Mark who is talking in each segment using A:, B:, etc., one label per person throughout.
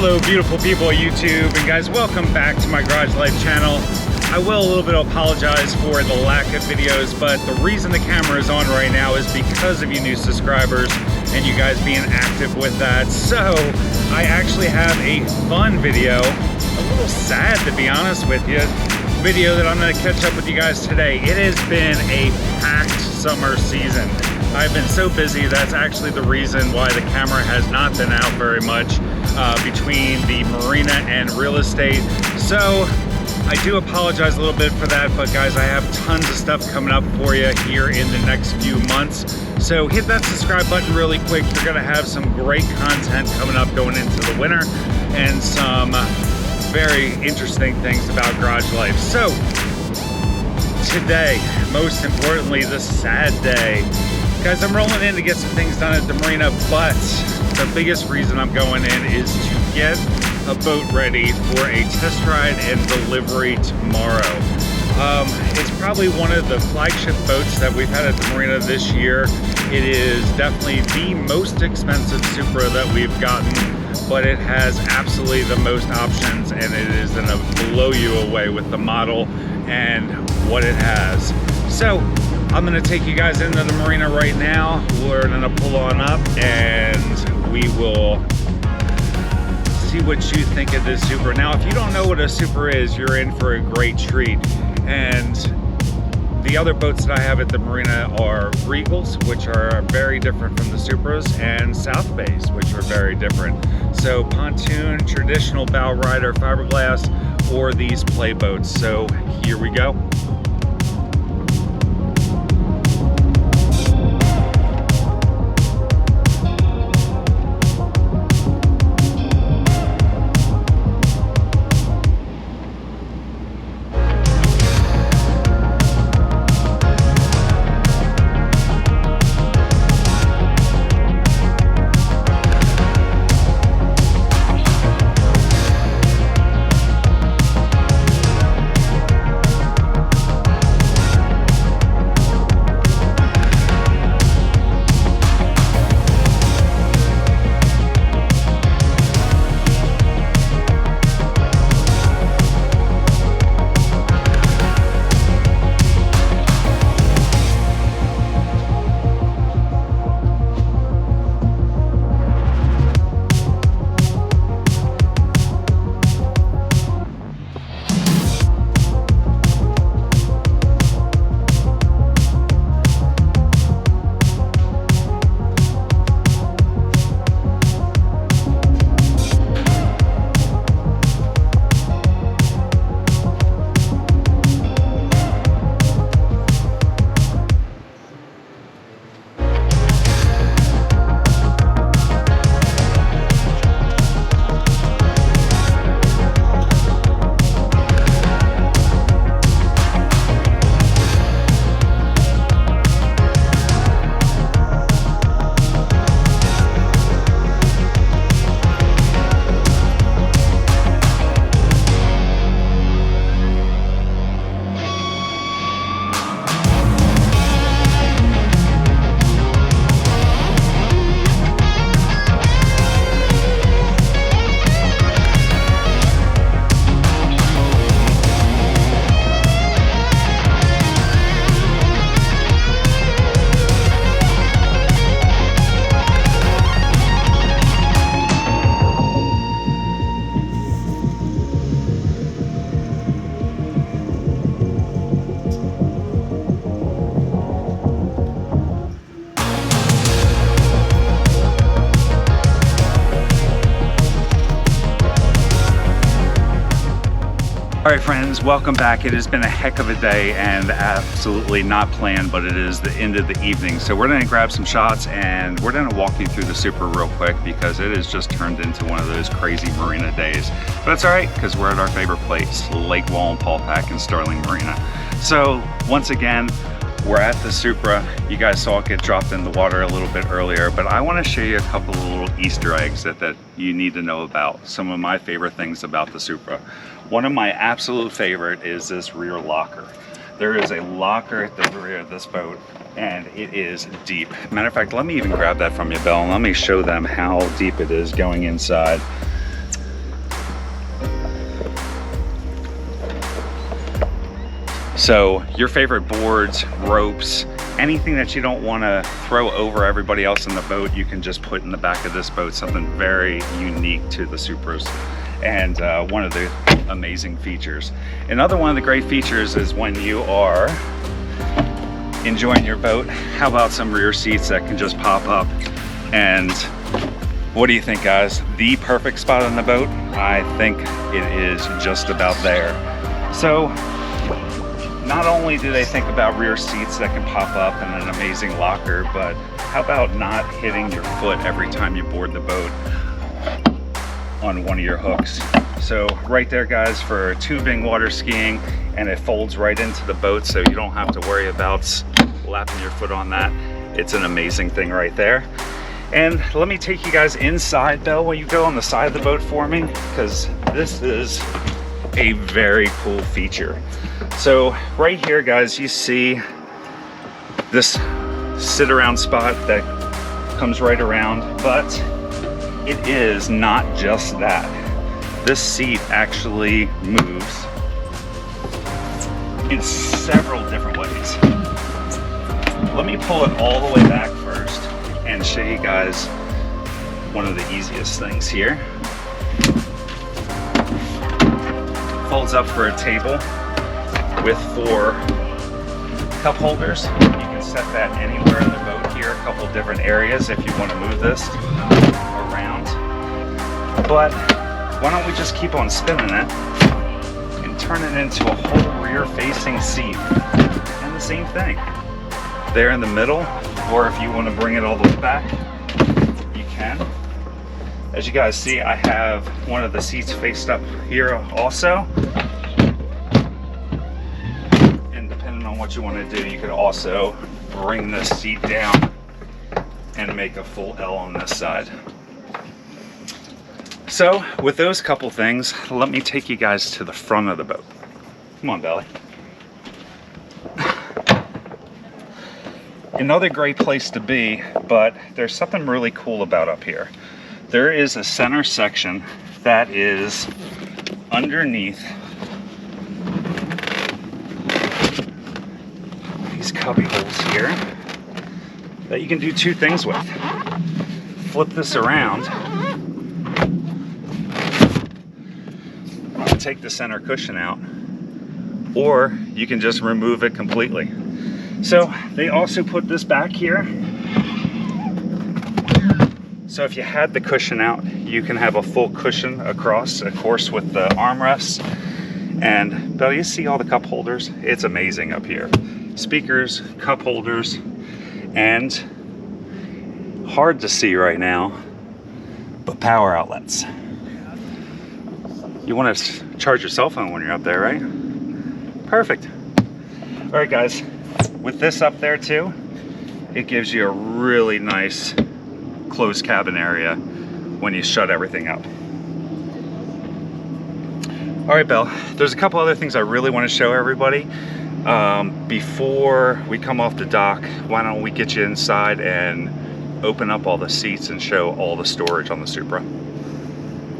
A: Hello beautiful people of YouTube, and guys, welcome back to my Garage Life channel. I will a little bit apologize for the lack of videos, but the reason the camera is on right now is because of you new subscribers and you guys being active with that. So I actually have a fun video, a little sad to be honest with you, video that I'm going to catch up with you guys today. It has been a packed summer season. I've been so busy, that's actually the reason why the camera has not been out very much between the marina and real estate. So I do apologize a little bit for that, but guys, I have tons of stuff coming up for you here in the next few months. So hit that subscribe button really quick. You're gonna have some great content coming up going into the winter and some very interesting things about garage life. So today, most importantly, the sad day. Guys, I'm rolling in to get some things done at the marina, but the biggest reason I'm going in is to get a boat ready for a test ride and delivery tomorrow. It's probably one of the flagship boats that we've had at the marina this year. It is definitely the most expensive Supra that we've gotten, but it has absolutely the most options, and it is gonna blow you away with the model and what it has. So I'm gonna take you guys into the marina right now. We're gonna pull on up and we will see what you think of this Supra. Now, if you don't know what a Supra is, you're in for a great treat. And the other boats that I have at the marina are Regals, which are very different from the Supras, and South Bays, which are very different. So pontoon, traditional bow rider, fiberglass, or these play boats. So here we go. All right, friends, welcome back. It has been a heck of a day and absolutely not planned, but it is the end of the evening. So we're gonna grab some shots and we're gonna walk you through the Supra real quick because it has just turned into one of those crazy marina days. But it's all right, because we're at our favorite place, Lake Wallenpaupack and Sterling Marina. So once again, we're at the Supra. You guys saw it get dropped in the water a little bit earlier, but I want to show you a couple of little Easter eggs that you need to know about. Some of my favorite things about the Supra. One of my absolute favorite is this rear locker. There is a locker at the rear of this boat, and it is deep. Matter of fact, let me even grab that from you, Bill, and let me show them how deep it is going inside. So your favorite boards, ropes, anything that you don't want to throw over everybody else in the boat, you can just put in the back of this boat, something very unique to the Supras, and one of the amazing features. Another one of the great features is when you are enjoying your boat, how about some rear seats that can just pop up? And what do you think, guys? The perfect spot on the boat? I think it is just about there. So not only do they think about rear seats that can pop up and an amazing locker, but how about not hitting your foot every time you board the boat on one of your hooks? So right there, guys, for tubing, water skiing, and it folds right into the boat, so you don't have to worry about slapping your foot on that. It's an amazing thing right there. And let me take you guys inside, Belle, while you go on the side of the boat for me, because this is a very cool feature. So right here, guys, you see this sit around spot that comes right around, but it is not just that. This seat actually moves in several different ways. Let me pull it all the way back first and show you guys one of the easiest things here. Folds up for a table with 4 cup holders. You can set that anywhere in the boat here, a couple different areas if you want to move this around. But why don't we just keep on spinning it and turn it into a whole rear facing seat? And the same thing there in the middle, or if you want to bring it all the way back, you can. As you guys see, I have one of the seats faced up here also. And depending on what you want to do, you could also bring this seat down and make a full L on this side. So with those couple things, let me take you guys to the front of the boat. Come on, Belly. Another great place to be, but there's something really cool about up here. There is a center section that is underneath these cubby holes here that you can do 2 things with. Flip this around and take the center cushion out, or you can just remove it completely. So they also put this back here. So if you had the cushion out, you can have a full cushion across, of course, with the armrests. And Belle, you see all the cup holders? It's amazing up here. Speakers, cup holders, and hard to see right now, but power outlets. You want to charge your cell phone when you're up there, right? Perfect. All right, guys. With this up there too, it gives you a really nice closed cabin area when you shut everything up. All right, Belle, there's a couple other things I really want to show everybody. Before we come off the dock, why don't we get you inside and open up all the seats and show all the storage on the Supra.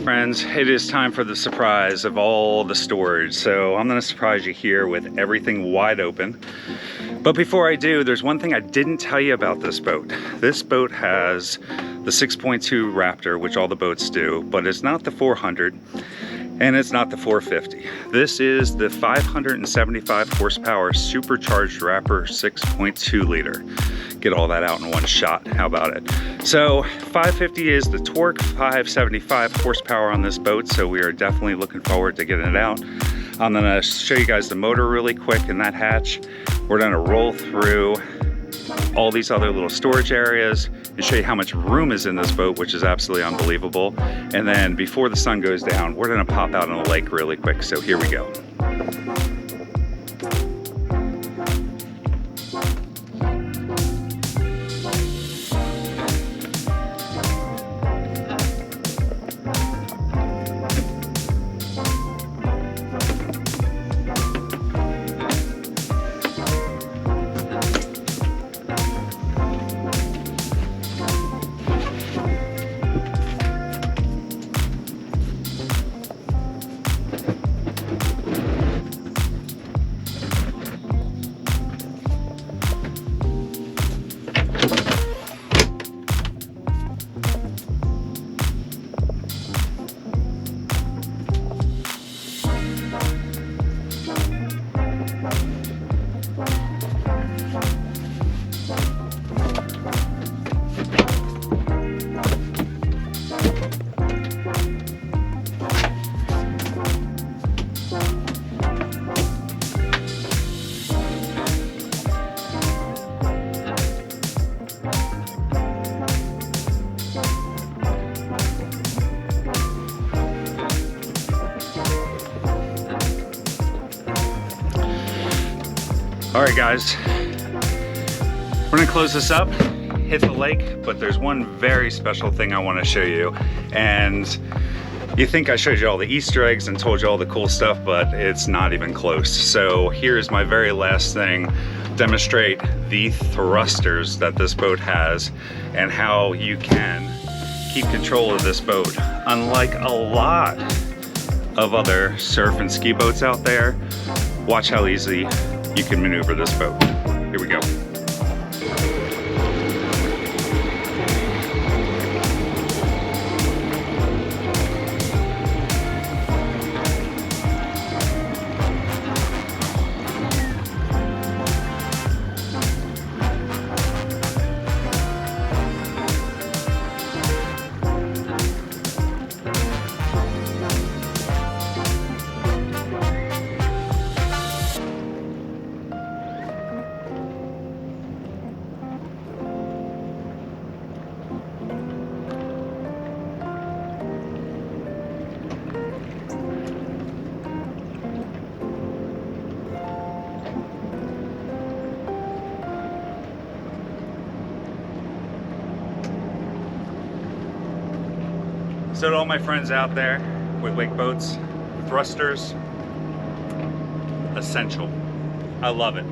A: Friends, it is time for the surprise of all the storage. So I'm going to surprise you here with everything wide open. But before I do, there's one thing I didn't tell you about this boat. This boat has the 6.2 Raptor, which all the boats do, but it's not the 400 and it's not the 450. This is the 575 horsepower supercharged Raptor 6.2 liter. Get all that out in one shot. How about it? So 550 is the torque, 575 horsepower on this boat. So we are definitely looking forward to getting it out. I'm gonna show you guys the motor really quick in that hatch. We're gonna roll through all these other little storage areas and show you how much room is in this boat, which is absolutely unbelievable. And then before the sun goes down, we're gonna pop out on the lake really quick. So here we go. All right, guys, we're gonna close this up, hit the lake, but there's one very special thing I wanna show you. And you think I showed you all the Easter eggs and told you all the cool stuff, but it's not even close. So here's my very last thing. Demonstrate the thrusters that this boat has and how you can keep control of this boat. Unlike a lot of other surf and ski boats out there, watch how easy you can maneuver this boat. Here we go. So to all my friends out there with wake boats, thrusters, essential. I love it.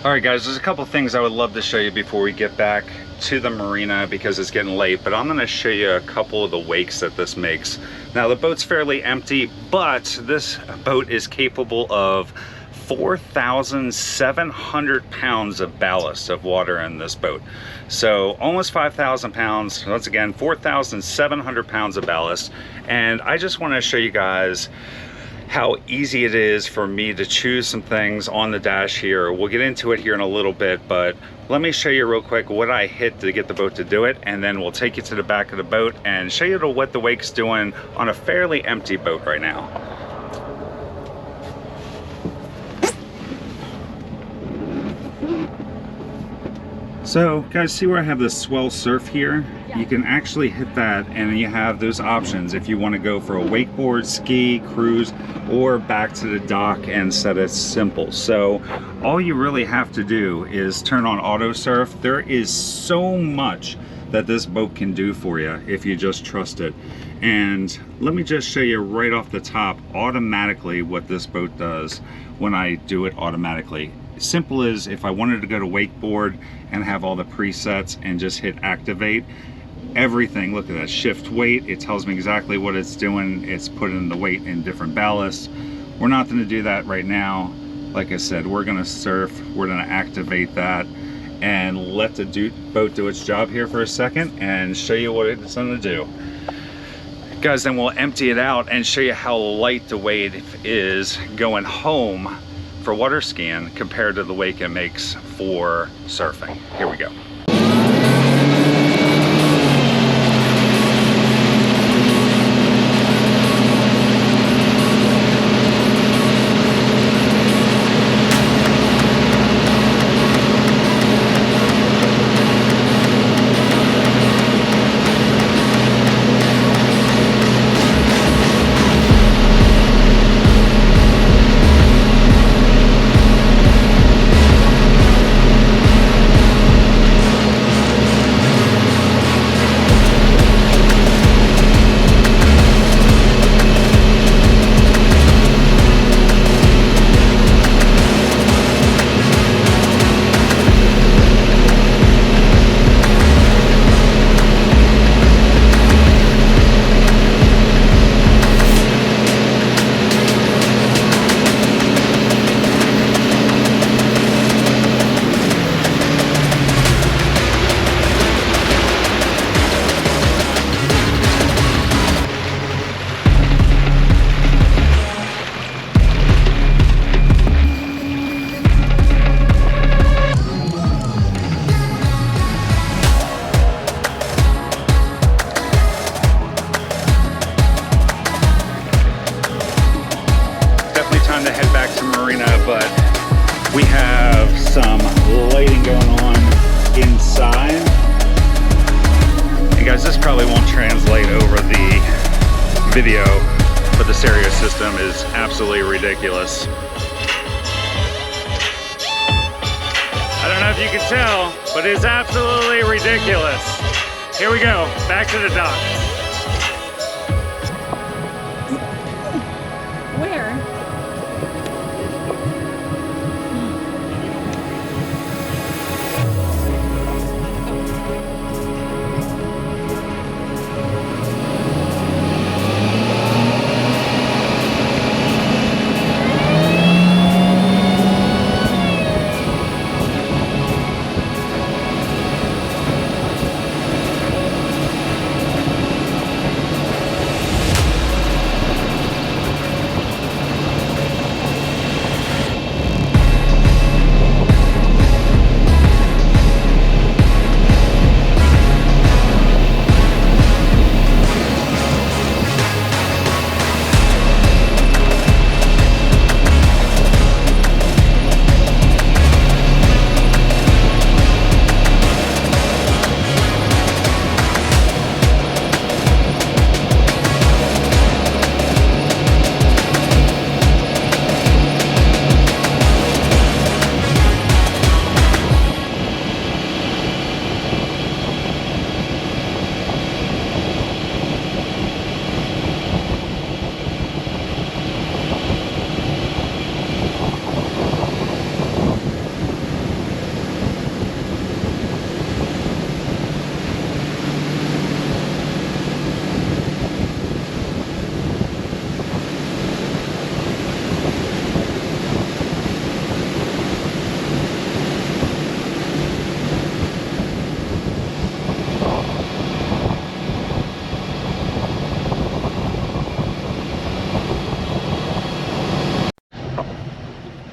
A: All right, guys, there's a couple things I would love to show you before we get back to the marina because it's getting late, but I'm gonna show you a couple of the wakes that this makes. Now, the boat's fairly empty, but this boat is capable of 4,700 pounds of ballast of water in this boat. So almost 5,000 pounds, once again, 4,700 pounds of ballast. And I just want to show you guys how easy it is for me to choose some things on the dash here. We'll get into it here in a little bit, but let me show you real quick what I hit to get the boat to do it, and then we'll take you to the back of the boat and show you what the wake's doing on a fairly empty boat right now. So guys, see where I have the swell surf here? You can actually hit that and you have those options if you want to go for a wakeboard, ski, cruise, or back to the dock and set it simple. So all you really have to do is turn on auto surf. There is so much that this boat can do for you if you just trust it. And let me just show you right off the top automatically what this boat does when I do it automatically. Simple as if I wanted to go to wakeboard and have all the presets and just hit activate, everything, look at that, shift weight, it tells me exactly what it's doing. It's putting the weight in different ballasts. We're not going to do that right now. Like I said, we're going to surf, we're going to activate that and let the boat do its job here for a second and show you what it's going to do. Guys, then we'll empty it out and show you how light the weight is going home for water skiing compared to the wake it makes for surfing. Here we go. We have some lighting going on inside. And guys, this probably won't translate over the video, but the stereo system is absolutely ridiculous. know if you can tell, but it's absolutely ridiculous. Here we go, back to the dock.
B: Where?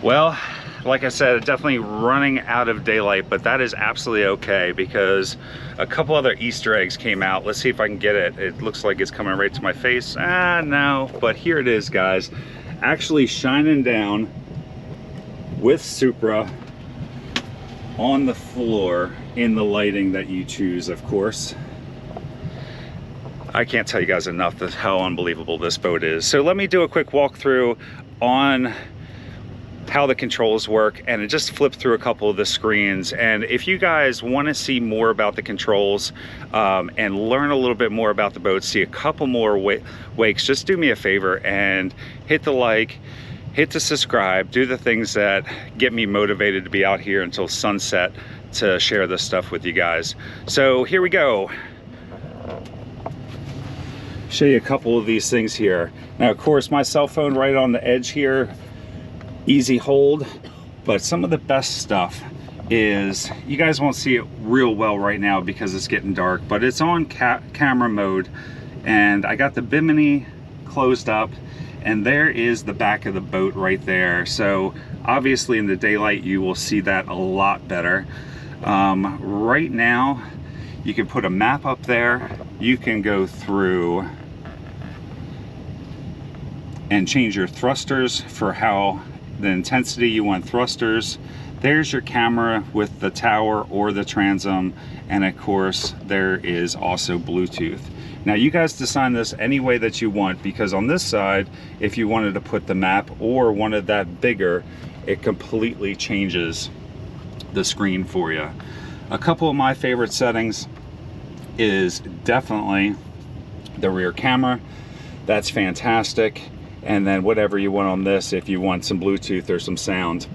A: Well, like I said, definitely running out of daylight, but that is absolutely okay because a couple other Easter eggs came out. Let's see if I can get it. It looks like it's coming right to my face. No, but here it is, guys. Actually shining down with Supra on the floor in the lighting that you choose, of course. I can't tell you guys enough how unbelievable this boat is. So let me do a quick walkthrough on how the controls work and just flip through a couple of the screens. And if you guys want to see more about the controls and learn a little bit more about the boat, see a couple more wakes, just do me a favor and hit the like, hit the subscribe, do the things that get me motivated to be out here until sunset to share this stuff with you guys. So here we go. Show you a couple of these things here. Now, of course, my cell phone right on the edge here, easy hold, but some of the best stuff is, you guys won't see it real well right now because it's getting dark, but it's on camera mode, and I got the bimini closed up, and there is the back of the boat right there. So obviously in the daylight you will see that a lot better. Right now you can put a map up there, you can go through and change your thrusters for how the intensity you want thrusters. There's your camera with the tower or the transom, and of course there is also Bluetooth. Now you guys design this any way that you want, because on this side, if you wanted to put the map or wanted that bigger, it completely changes the screen for you. A couple of my favorite settings is definitely the rear camera. That's fantastic. And then whatever you want on this, if you want some Bluetooth or some sound.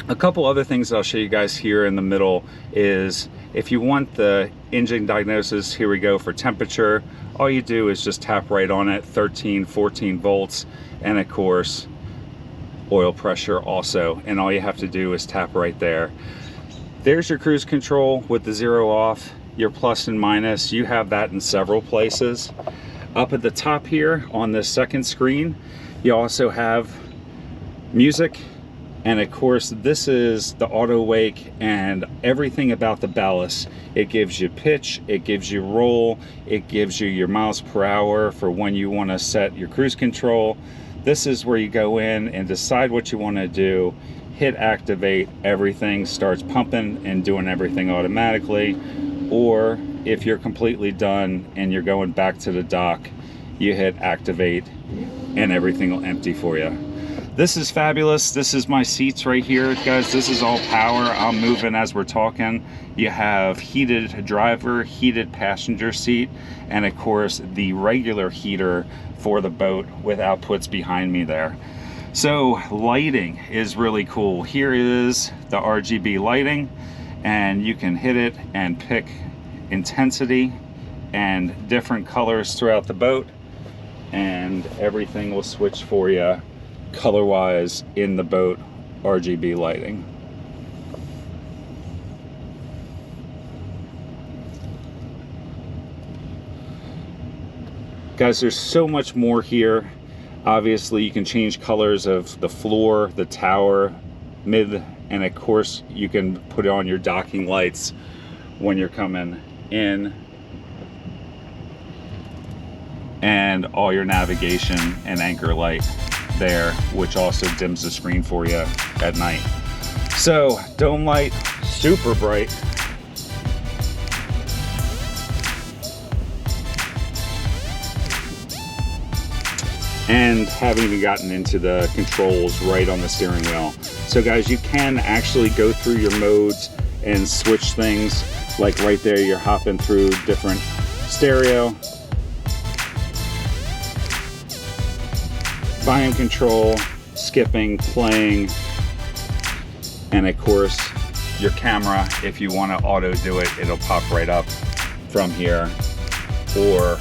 A: A couple other things I'll show you guys here in the middle is, if you want the engine diagnosis, here we go for temperature. All you do is just tap right on it, 13, 14 volts, and of course, oil pressure also. And all you have to do is tap right there. There's your cruise control with the 0 off, your plus and minus. You have that in several places. Up at the top here on this second screen, you also have music, and of course this is the auto wake and everything about the ballast. It gives you pitch, it gives you roll, it gives you your miles per hour for when you want to set your cruise control. This is where you go in and decide what you want to do, hit activate, everything starts pumping and doing everything automatically. Or if you're completely done and you're going back to the dock, you hit activate and everything will empty for you. This is fabulous. This is my seats right here, guys. This is all power. I'm moving as we're talking. You have heated driver, heated passenger seat, and of course the regular heater for the boat with outputs behind me there. So lighting is really cool. Here is the RGB lighting, and you can hit it and pick intensity and different colors throughout the boat, and everything will switch for you color wise in the boat RGB lighting. Guys, there's so much more here. Obviously you can change colors of the floor, the tower, mid, and of course you can put on your docking lights when you're coming in, and all your navigation and anchor light there, which also dims the screen for you at night. So dome light, super bright. And haven't even gotten into the controls right on the steering wheel. So guys, you can actually go through your modes and switch things. Like right there, you're hopping through different stereo, volume control, skipping, playing, and of course your camera. If you want to auto do it, it'll pop right up from here, or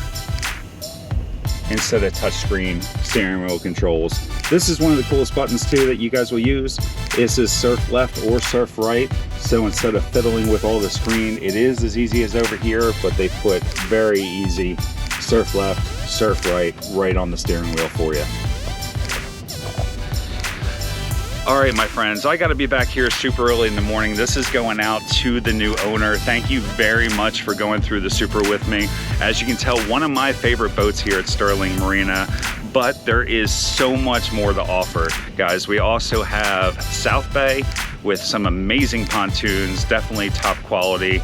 A: instead of touchscreen steering wheel controls. This is one of the coolest buttons too that you guys will use. This is surf left or surf right. So instead of fiddling with all the screen, it is as easy as over here, but they put very easy surf left, surf right on the steering wheel for you. All right, my friends, I got to be back here super early in the morning. This is going out to the new owner. Thank you very much for going through the Supra with me. As you can tell, one of my favorite boats here at Sterling Marina, but there is so much more to offer. Guys, we also have South Bay with some amazing pontoons, definitely top quality.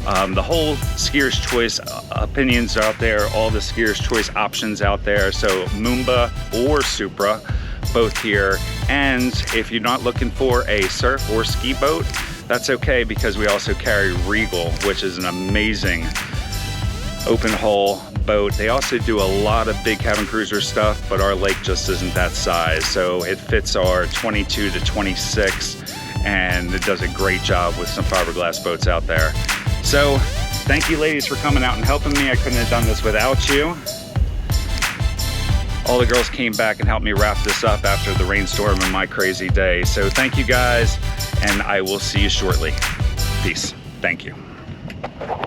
A: The whole skier's choice opinions out there, all the skier's choice options out there. So Moomba or Supra, both here. And if you're not looking for a surf or ski boat, that's okay, because we also carry Regal, which is an amazing open hull boat. They also do a lot of big cabin cruiser stuff, but our lake just isn't that size, so it fits our 22 to 26, and it does a great job with some fiberglass boats out there. So thank you ladies for coming out and helping me. I couldn't have done this without you. All the girls came back and helped me wrap this up after the rainstorm and my crazy day. So thank you guys, and I will see you shortly. Peace. Thank you.